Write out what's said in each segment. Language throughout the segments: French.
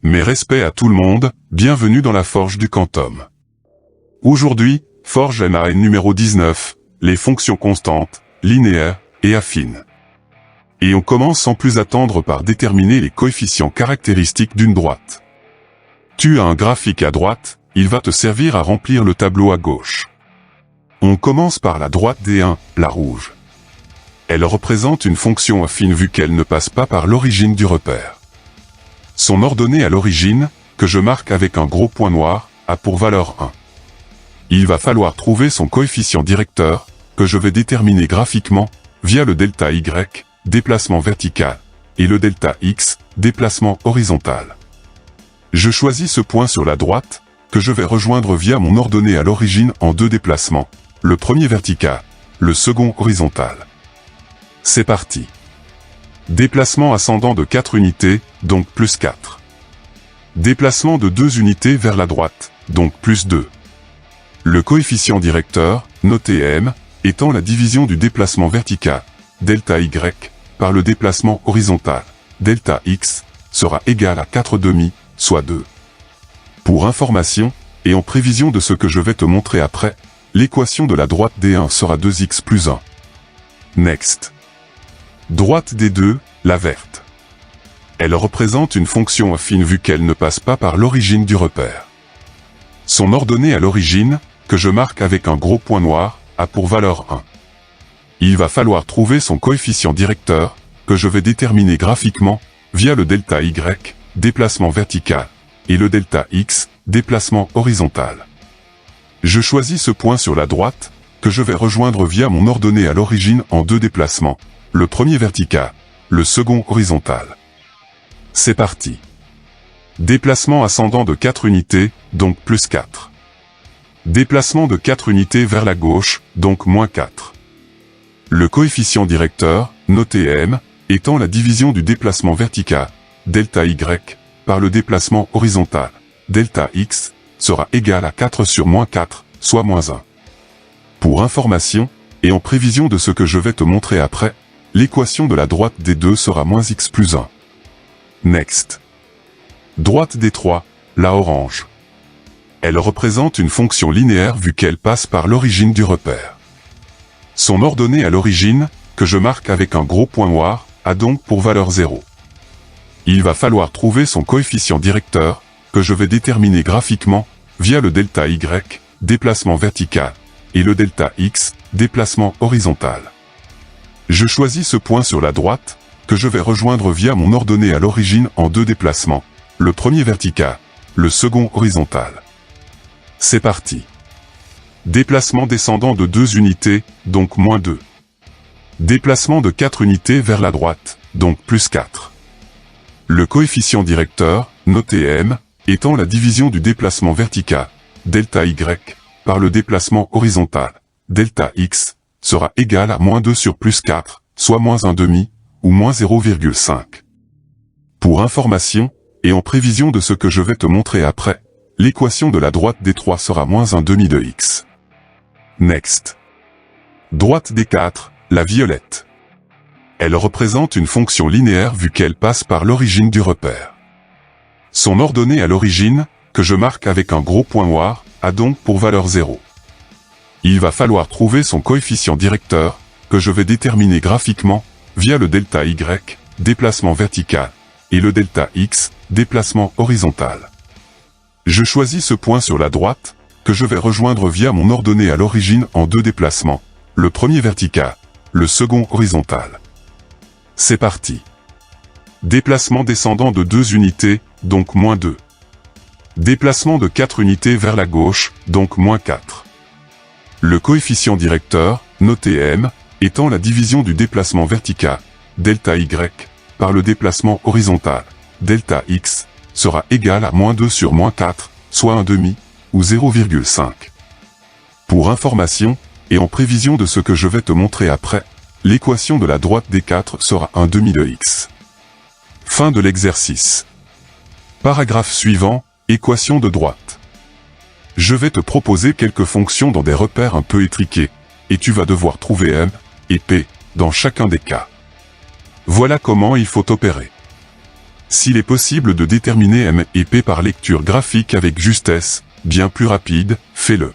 Mes respects à tout le monde, bienvenue dans la Forge du Quantum. Aujourd'hui, Forge MAN numéro 19, les fonctions constantes, linéaires et affines. Et on commence sans plus attendre par déterminer les coefficients caractéristiques d'une droite. Tu as un graphique à droite, il va te servir à remplir le tableau à gauche. On commence par la droite D1, la rouge. Elle représente une fonction affine vu qu'elle ne passe pas par l'origine du repère. Son ordonnée à l'origine, que je marque avec un gros point noir, a pour valeur 1. Il va falloir trouver son coefficient directeur, que je vais déterminer graphiquement, via le delta Y, déplacement vertical, et le delta X, déplacement horizontal. Je choisis ce point sur la droite, que je vais rejoindre via mon ordonnée à l'origine en deux déplacements, le premier vertical, le second horizontal. C'est parti. Déplacement ascendant de 4 unités, donc plus 4. Déplacement de 2 unités vers la droite, donc plus 2. Le coefficient directeur, noté M, étant la division du déplacement vertical, delta Y, par le déplacement horizontal, delta X, sera égal à 4,5, soit 2. Pour information, et en prévision de ce que je vais te montrer après, l'équation de la droite D1 sera 2x plus 1. Next. Droite D2, la verte. Elle représente une fonction affine vu qu'elle ne passe pas par l'origine du repère. Son ordonnée à l'origine, que je marque avec un gros point noir, a pour valeur 1. Il va falloir trouver son coefficient directeur, que je vais déterminer graphiquement, via le delta Y, déplacement vertical, et le delta X, déplacement horizontal. Je choisis ce point sur la droite, que je vais rejoindre via mon ordonnée à l'origine en deux déplacements, le premier vertical, le second horizontal. C'est parti. Déplacement ascendant de 4 unités, donc plus 4. Déplacement de 4 unités vers la gauche, donc moins 4. Le coefficient directeur, noté M, étant la division du déplacement vertical, delta Y, par le déplacement horizontal, delta X, sera égal à 4 sur moins 4, soit moins 1. Pour information, et en prévision de ce que je vais te montrer après, l'équation de la droite D2 sera moins x plus 1. Next. Droite D3, la orange. Elle représente une fonction linéaire vu qu'elle passe par l'origine du repère. Son ordonnée à l'origine, que je marque avec un gros point noir, a donc pour valeur 0. Il va falloir trouver son coefficient directeur, que je vais déterminer graphiquement, via le delta Y, déplacement vertical, et le delta X, déplacement horizontal. Je choisis ce point sur la droite, que je vais rejoindre via mon ordonnée à l'origine en deux déplacements, le premier vertical, le second horizontal. C'est parti. Déplacement descendant de 2 unités, donc moins 2. Déplacement de 4 unités vers la droite, donc plus 4. Le coefficient directeur, noté M, étant la division du déplacement vertical, delta Y, par le déplacement horizontal, delta X, sera égal à moins 2 sur plus 4, soit moins 1,5, ou moins 0,5. Pour information, et en prévision de ce que je vais te montrer après, l'équation de la droite D3 sera moins 1,5 de x. Next. Droite D4, la violette. Elle représente une fonction linéaire vu qu'elle passe par l'origine du repère. Son ordonnée à l'origine, que je marque avec un gros point noir, a donc pour valeur 0. Il va falloir trouver son coefficient directeur, que je vais déterminer graphiquement, via le delta Y, déplacement vertical, et le delta X, déplacement horizontal. Je choisis ce point sur la droite, que je vais rejoindre via mon ordonnée à l'origine en deux déplacements, le premier vertical, le second horizontal. C'est parti. Déplacement descendant de 2 unités, donc moins 2. Déplacement de 4 unités vers la gauche, donc moins 4. Le coefficient directeur, noté M, étant la division du déplacement vertical, delta Y, par le déplacement horizontal, delta X, sera égal à moins 2 sur moins 4, soit 1,5, ou 0,5. Pour information, et en prévision de ce que je vais te montrer après, l'équation de la droite D4 sera 1,5 de x. Fin de l'exercice. Paragraphe suivant, équation de droite. Je vais te proposer quelques fonctions dans des repères un peu étriqués, et tu vas devoir trouver M et P dans chacun des cas. Voilà comment il faut opérer. S'il est possible de déterminer M et P par lecture graphique avec justesse, bien plus rapide, fais-le.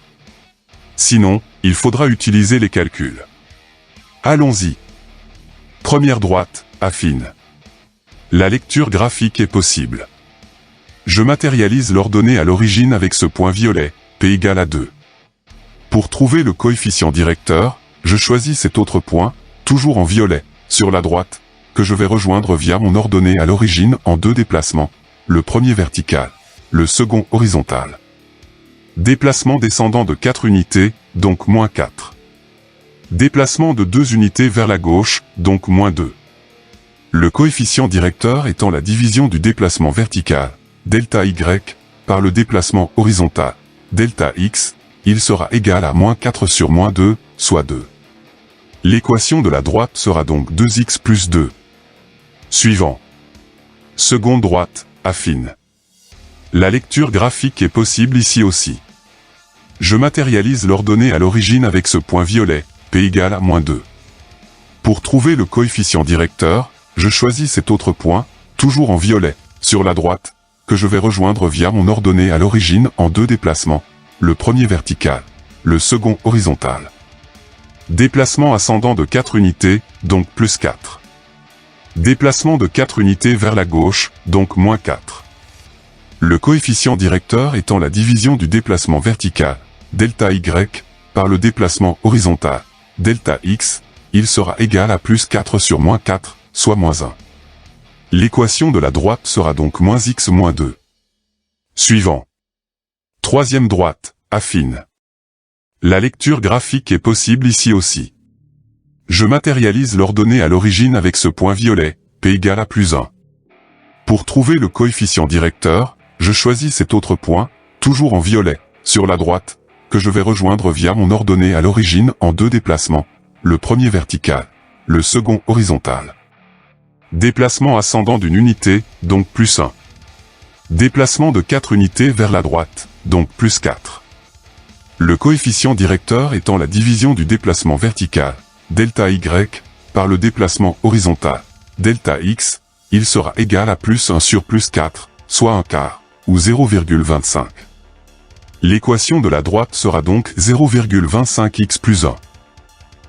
Sinon, il faudra utiliser les calculs. Allons-y. Première droite, affine. La lecture graphique est possible. Je matérialise l'ordonnée à l'origine avec ce point violet, P égale à 2. Pour trouver le coefficient directeur, je choisis cet autre point, toujours en violet, sur la droite, que je vais rejoindre via mon ordonnée à l'origine en 2 déplacements, le premier vertical, le second horizontal. Déplacement descendant de 4 unités, donc moins 4. Déplacement de 2 unités vers la gauche, donc moins 2. Le coefficient directeur étant la division du déplacement vertical, delta y, par le déplacement horizontal, delta x, il sera égal à moins 4 sur moins 2, soit 2. L'équation de la droite sera donc 2x plus 2. Suivant. Seconde droite, affine. La lecture graphique est possible ici aussi. Je matérialise l'ordonnée à l'origine avec ce point violet, P égale à moins 2. Pour trouver le coefficient directeur, je choisis cet autre point, toujours en violet, sur la droite, que je vais rejoindre via mon ordonnée à l'origine en 2 déplacements, le premier vertical, le second horizontal. Déplacement ascendant de 4 unités, donc plus 4. Déplacement de 4 unités vers la gauche, donc moins 4. Le coefficient directeur étant la division du déplacement vertical, delta y, par le déplacement horizontal, delta x, il sera égal à plus 4 sur moins 4, soit moins 1. L'équation de la droite sera donc moins x moins 2. Suivant. Troisième droite, affine. La lecture graphique est possible ici aussi. Je matérialise l'ordonnée à l'origine avec ce point violet, P égale à plus 1. Pour trouver le coefficient directeur, je choisis cet autre point, toujours en violet, sur la droite, que je vais rejoindre via mon ordonnée à l'origine en 2 déplacements, le premier vertical, le second horizontal. Déplacement ascendant d'une unité, donc plus 1. Déplacement de 4 unités vers la droite, donc plus 4. Le coefficient directeur étant la division du déplacement vertical, delta y, par le déplacement horizontal, delta x, il sera égal à plus 1 sur plus 4, soit un quart, ou 0,25. L'équation de la droite sera donc 0,25x plus 1.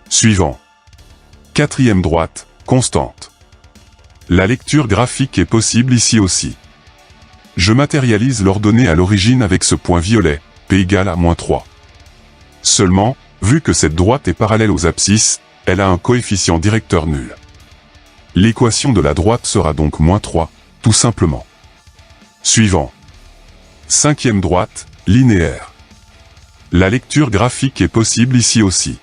Suivant. Quatrième droite, constante. La lecture graphique est possible ici aussi. Je matérialise l'ordonnée à l'origine avec ce point violet, P égale à moins 3. Seulement, vu que cette droite est parallèle aux abscisses, elle a un coefficient directeur nul. L'équation de la droite sera donc moins 3, tout simplement. Suivant. Cinquième droite, linéaire. La lecture graphique est possible ici aussi.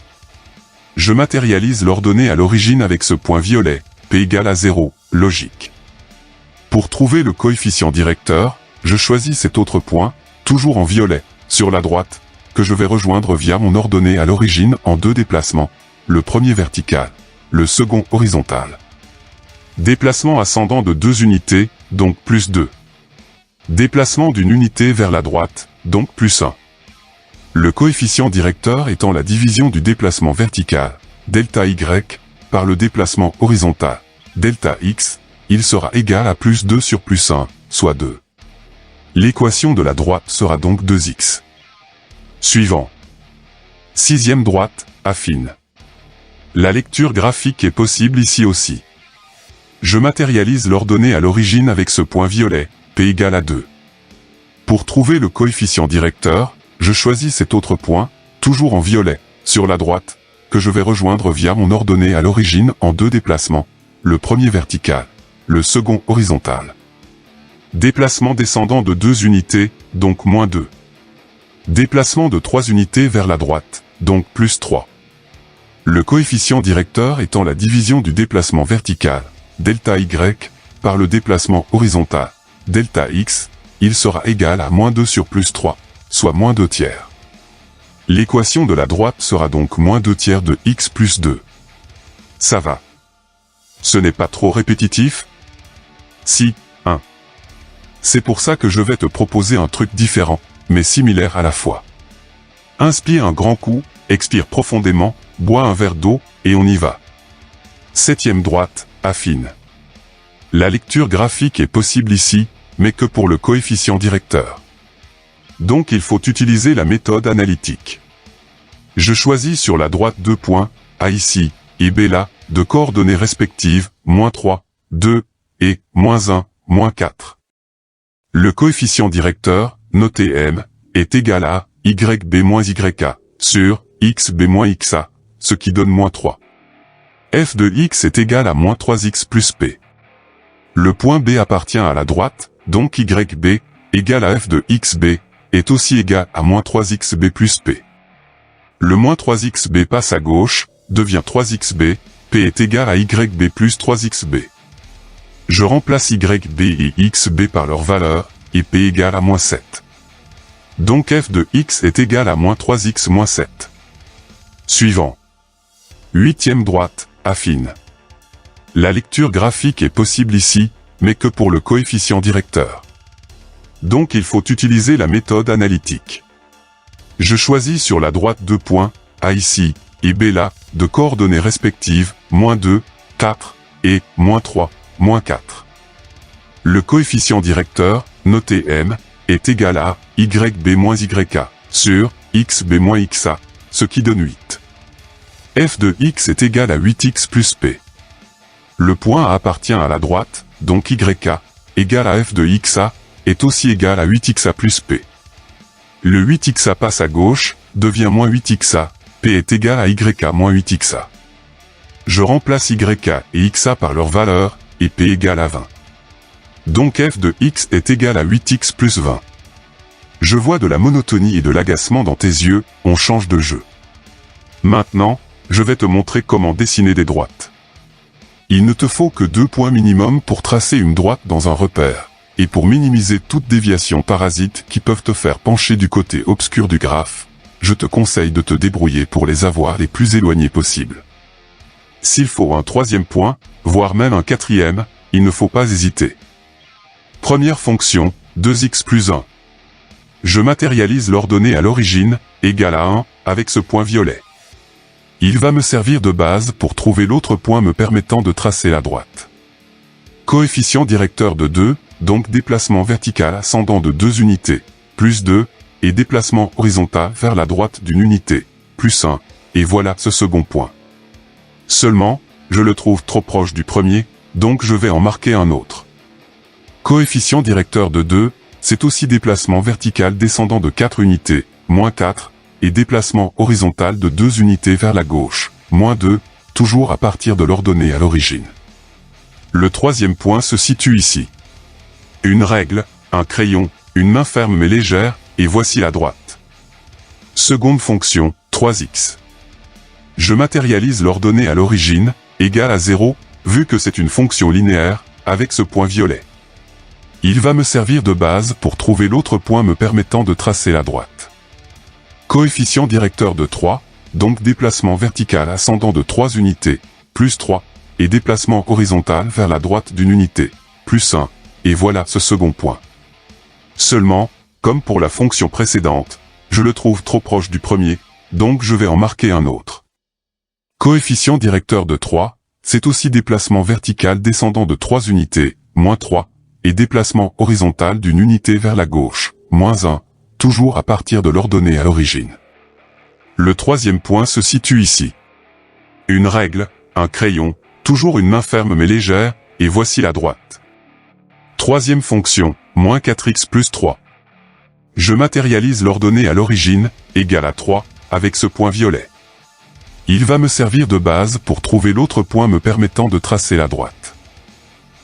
Je matérialise l'ordonnée à l'origine avec ce point violet, P égale à 0, logique. Pour trouver le coefficient directeur, je choisis cet autre point, toujours en violet, sur la droite, que je vais rejoindre via mon ordonnée à l'origine en 2 déplacements, le premier vertical, le second horizontal. Déplacement ascendant de 2 unités, donc plus 2. Déplacement d'une unité vers la droite, donc plus 1. Le coefficient directeur étant la division du déplacement vertical, delta y, par le déplacement horizontal, delta x, il sera égal à plus 2 sur plus 1, soit 2. L'équation de la droite sera donc 2x. Suivant. Sixième droite, affine. La lecture graphique est possible ici aussi. Je matérialise l'ordonnée à l'origine avec ce point violet, P égale à 2. Pour trouver le coefficient directeur, je choisis cet autre point, toujours en violet, sur la droite, que je vais rejoindre via mon ordonnée à l'origine en 2 déplacements, le premier vertical, le second horizontal. Déplacement descendant de 2 unités, donc moins 2. Déplacement de 3 unités vers la droite, donc plus 3. Le coefficient directeur étant la division du déplacement vertical, delta y, par le déplacement horizontal, delta x, il sera égal à moins 2 sur plus 3, soit moins 2 tiers. L'équation de la droite sera donc moins 2 tiers de x plus 2. Ça va. Ce n'est pas trop répétitif? Si, hein. C'est pour ça que je vais te proposer un truc différent, mais similaire à la fois. Inspire un grand coup, expire profondément, bois un verre d'eau, et on y va. Septième droite, affine. La lecture graphique est possible ici, mais que pour le coefficient directeur. Donc il faut utiliser la méthode analytique. Je choisis sur la droite 2 points, A ici, et B là, de coordonnées respectives, -3, 2, et -1, -4. Le coefficient directeur, noté M, est égal à YB-YA, sur XB-XA, ce qui donne -3. F de X est égal à -3X plus P. Le point B appartient à la droite, donc YB, égal à F de XB, est aussi égal à -3XB plus P. Le -3XB passe à gauche, devient 3XB, P est égal à YB plus 3XB. Je remplace YB et XB par leur valeur, et P égale à -7. Donc F de X est égal à -3X moins 7. Suivant. 8e droite, affine. La lecture graphique est possible ici, mais que pour le coefficient directeur. Donc il faut utiliser la méthode analytique. Je choisis sur la droite 2 points, A ici, et B là, de coordonnées respectives, -2, 4, et -3, -4. Le coefficient directeur, noté M, est égal à YB-YA, sur XB-XA, ce qui donne 8. F de X est égal à 8X plus P. Le point A appartient à la droite, donc YA, égal à F de XA, est aussi égal à 8XA plus P. Le 8XA passe à gauche, devient -8XA, P est égal à YA moins 8XA. Je remplace YA et XA par leur valeur, et P égale à 20. Donc F de X est égal à 8X plus 20. Je vois de la monotonie et de l'agacement dans tes yeux, on change de jeu. Maintenant, je vais te montrer comment dessiner des droites. Il ne te faut que 2 points minimum pour tracer une droite dans un repère, et pour minimiser toute déviation parasite qui peuvent te faire pencher du côté obscur du graphe, je te conseille de te débrouiller pour les avoir les plus éloignés possible. S'il faut un 3e point, voire même un 4e, il ne faut pas hésiter. Première fonction, 2x plus 1. Je matérialise l'ordonnée à l'origine, égale à 1, avec ce point violet. Il va me servir de base pour trouver l'autre point me permettant de tracer la droite. Coefficient directeur de 2, donc déplacement vertical ascendant de 2 unités, plus 2, et déplacement horizontal vers la droite d'une unité, plus 1, et voilà ce second point. Seulement, je le trouve trop proche du premier, donc je vais en marquer un autre. Coefficient directeur de 2, c'est aussi déplacement vertical descendant de 4 unités, -4, et déplacement horizontal de 2 unités vers la gauche, -2, toujours à partir de l'ordonnée à l'origine. Le 3e point se situe ici. Une règle, un crayon, une main ferme mais légère, et voici la droite. Seconde fonction, 3x. Je matérialise l'ordonnée à l'origine, égale à 0, vu que c'est une fonction linéaire, avec ce point violet. Il va me servir de base pour trouver l'autre point me permettant de tracer la droite. Coefficient directeur de 3, donc déplacement vertical ascendant de 3 unités, plus 3, et déplacement horizontal vers la droite d'une unité, plus 1, et voilà ce second point. Seulement, comme pour la fonction précédente, je le trouve trop proche du premier, donc je vais en marquer un autre. Coefficient directeur de 3, c'est aussi déplacement vertical descendant de 3 unités, -3, et déplacement horizontal d'une unité vers la gauche, -1, toujours à partir de l'ordonnée à l'origine. Le 3e point se situe ici. Une règle, un crayon, toujours une main ferme mais légère, et voici la droite. 3e fonction, -4x plus 3. Je matérialise l'ordonnée à l'origine, égale à 3, avec ce point violet. Il va me servir de base pour trouver l'autre point me permettant de tracer la droite.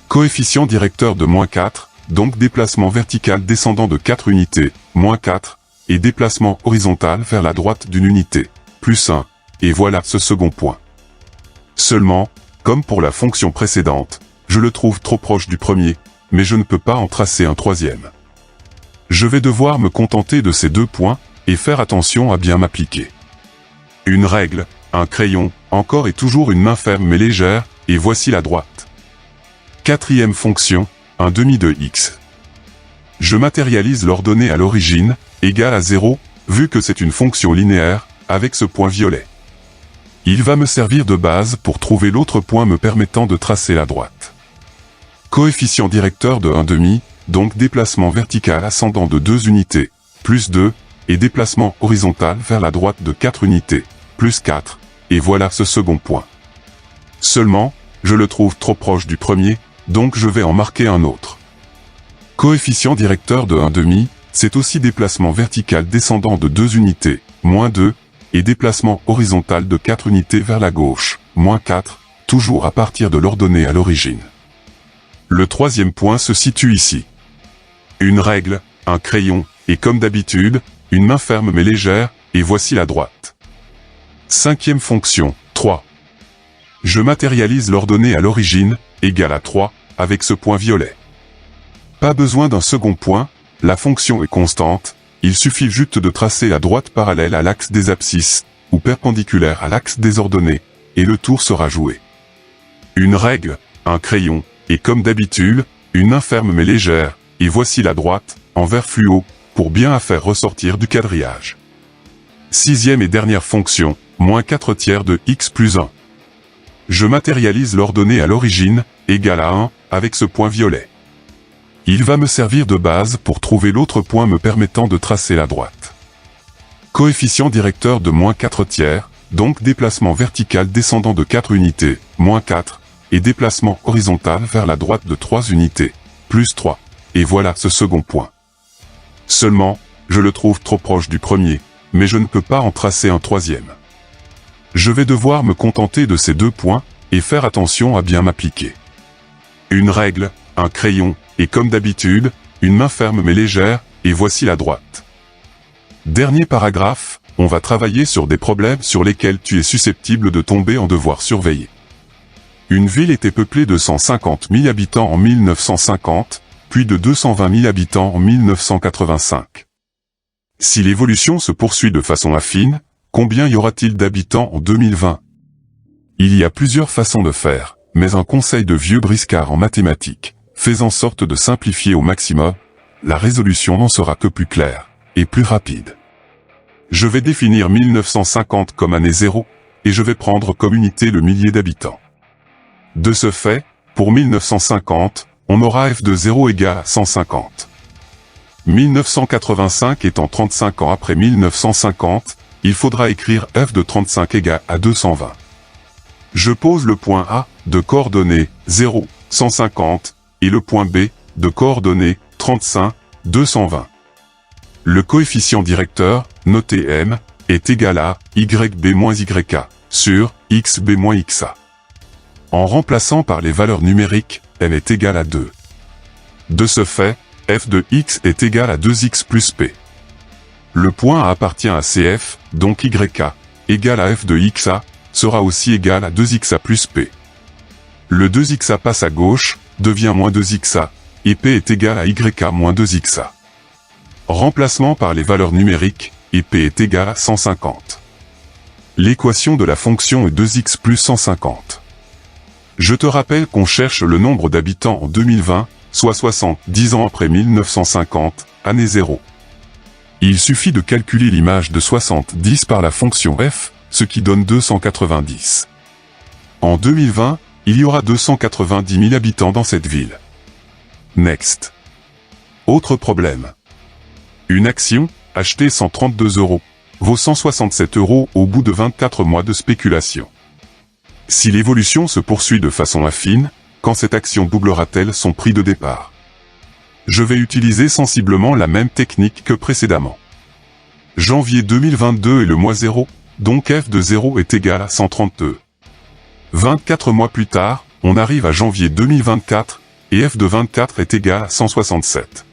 Coefficient directeur de -4, donc déplacement vertical descendant de 4 unités, -4, et déplacement horizontal vers la droite d'une unité, plus 1, et voilà ce second point. Seulement, comme pour la fonction précédente, je le trouve trop proche du premier, mais je ne peux pas en tracer un 3e. Je vais devoir me contenter de ces 2 points, et faire attention à bien m'appliquer. Une règle, un crayon, encore et toujours une main ferme mais légère, et voici la droite. 4e fonction, un demi de x. Je matérialise l'ordonnée à l'origine, égale à 0, vu que c'est une fonction linéaire, avec ce point violet. Il va me servir de base pour trouver l'autre point me permettant de tracer la droite. Coefficient directeur de 1/2, donc déplacement vertical ascendant de 2 unités, plus 2, et déplacement horizontal vers la droite de 4 unités, plus 4, et voilà ce second point. Seulement, je le trouve trop proche du premier, donc je vais en marquer un autre. Coefficient directeur de 1/2, c'est aussi déplacement vertical descendant de 2 unités, moins 2, et déplacement horizontal de 4 unités vers la gauche, moins 4, toujours à partir de l'ordonnée à l'origine. Le troisième point se situe ici. Une règle, un crayon, et comme d'habitude, une main ferme mais légère, et voici la droite. Cinquième fonction, 3. Je matérialise l'ordonnée à l'origine, égale à 3, avec ce point violet. Pas besoin d'un second point, la fonction est constante, il suffit juste de tracer la droite parallèle à l'axe des abscisses, ou perpendiculaire à l'axe des ordonnées, et le tour sera joué. Une règle, un crayon, et comme d'habitude, une main ferme mais légère, et voici la droite, en vert fluo, pour bien la faire ressortir du quadrillage. Sixième et dernière fonction, moins 4/3 de x plus 1. Je matérialise l'ordonnée à l'origine, égale à 1, avec ce point violet. Il va me servir de base pour trouver l'autre point me permettant de tracer la droite. Coefficient directeur de moins 4/3, donc déplacement vertical descendant de 4 unités, moins 4, et déplacement horizontal vers la droite de 3 unités, plus 3, et voilà ce second point. Seulement, je le trouve trop proche du premier, mais je ne peux pas en tracer un troisième. Je vais devoir me contenter de ces deux points, et faire attention à bien m'appliquer. Une règle, un crayon, et comme d'habitude, une main ferme mais légère, et voici la droite. Dernier paragraphe, on va travailler sur des problèmes sur lesquels tu es susceptible de tomber en devoir surveiller. Une ville était peuplée de 150 000 habitants en 1950, puis de 220 000 habitants en 1985. Si l'évolution se poursuit de façon affine, combien y aura-t-il d'habitants en 2020? Il y a plusieurs façons de faire, mais un conseil de vieux briscard en mathématiques, fais en sorte de simplifier au maximum, la résolution n'en sera que plus claire, et plus rapide. Je vais définir 1950 comme année 0, et je vais prendre comme unité le millier d'habitants. De ce fait, pour 1950, on aura f de 0 égale à 150. 1985 étant 35 ans après 1950, il faudra écrire f de 35 égale à 220. Je pose le point A, de coordonnées 0, 150, et le point B, de coordonnées 35, 220. Le coefficient directeur, noté M, est égal à YB moins YK, sur XB moins XA. En remplaçant par les valeurs numériques, M est égal à 2. De ce fait, f de x est égal à 2x plus p. Le point A appartient à CF, donc YK, égal à f de XA, sera aussi égal à 2XA plus P. Le 2XA passe à gauche, devient moins 2XA, et P est égal à YK moins 2XA. Remplacement par les valeurs numériques, et P est égal à 150. L'équation de la fonction est 2x plus 150. Je te rappelle qu'on cherche le nombre d'habitants en 2020, soit 70 ans après 1950, année 0. Il suffit de calculer l'image de 70 par la fonction f, ce qui donne 290. En 2020, il y aura 290 000 habitants dans cette ville. Next. Autre problème. Une action, achetée 132 €, vaut 167 € au bout de 24 mois de spéculation. Si l'évolution se poursuit de façon affine, quand cette action doublera-t-elle son prix de départ? Je vais utiliser sensiblement la même technique que précédemment. Janvier 2022 est le mois 0, donc f de 0 est égal à 132. 24 mois plus tard, on arrive à janvier 2024, et f de 24 est égal à 167.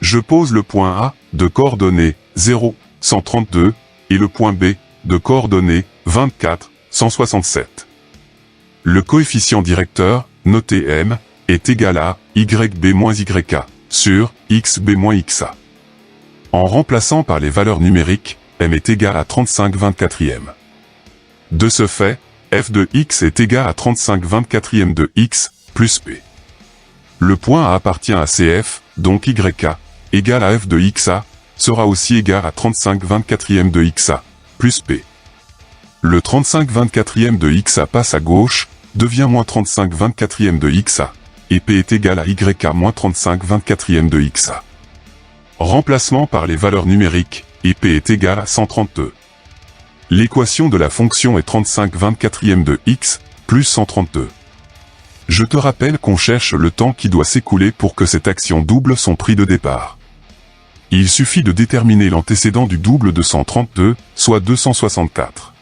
Je pose le point A, de coordonnées 0, 132, et le point B, de coordonnées 24, 167. Le coefficient directeur, noté M, est égal à YB moins YK, sur XB moins XA. En remplaçant par les valeurs numériques, M est égal à 35/24. De ce fait, f de x est égal à 35/24 de x, plus p. Le point A appartient à CF, donc YK, égal à f de XA, sera aussi égal à 35/24 de XA, plus p. Le 35/24 de XA passe à gauche, devient moins 35/24 de XA, et P est égal à YK-35/24e de XA. Remplacement par les valeurs numériques, et P est égal à 132. L'équation de la fonction est 35/24e de X, plus 132. Je te rappelle qu'on cherche le temps qui doit s'écouler pour que cette action double son prix de départ. Il suffit de déterminer l'antécédent du double de 132, soit 264.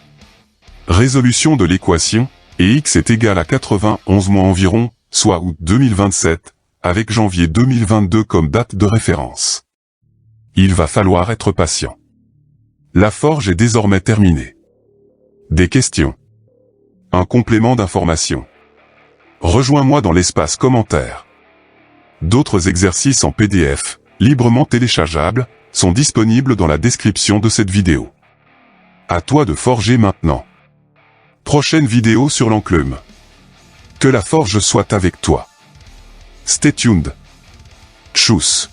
Résolution de l'équation, et X est égal à 91 mois environ, soit août 2027, avec janvier 2022 comme date de référence. Il va falloir être patient. La forge est désormais terminée. Des questions? Un complément d'information? Rejoins-moi dans l'espace commentaire. D'autres exercices en PDF, librement téléchargeables, sont disponibles dans la description de cette vidéo. À toi de forger maintenant. Prochaine vidéo sur l'enclume. Que la forge soit avec toi. Stay tuned. Tchuss.